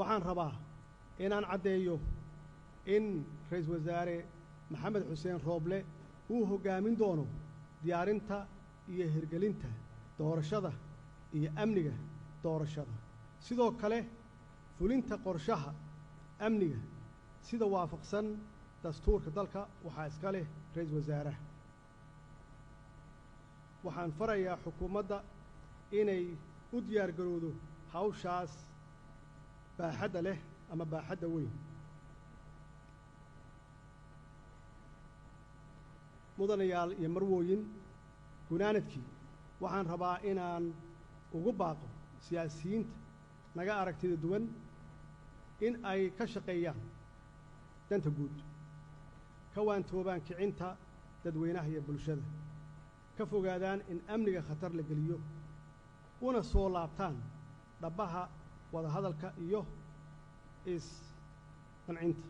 waxaan rabaa inaan caddeeyo in ra'iisul wasaare maxamed xuseen rooble uu hoggaamin doono diyaarinta iyo hirgelinta doorashada iyo amniga doorashada sidoo kale fulinta qorshaha amniga sida waafaqsan dastuurka dalka waxaa iska leh ra'iisul wasaaraha waxaan farayaa xukuumadda inay u diyaar garowdo hawshaas baaxadda leh ama baaxadda weyn mudanayaal iyo marwooyin gunaanadkii waxaan rabaa inaan ugu baaqo siyaasiyiinta naga aragtida duwan in ay ka shaqeeyaan danta guud ka waantoobaan kicinta dadweynaha iyo bulshada ka fogaadaan in amniga khatar la geliyo una soo laabtaan dhabbaha wada hadalka iyo is qancinta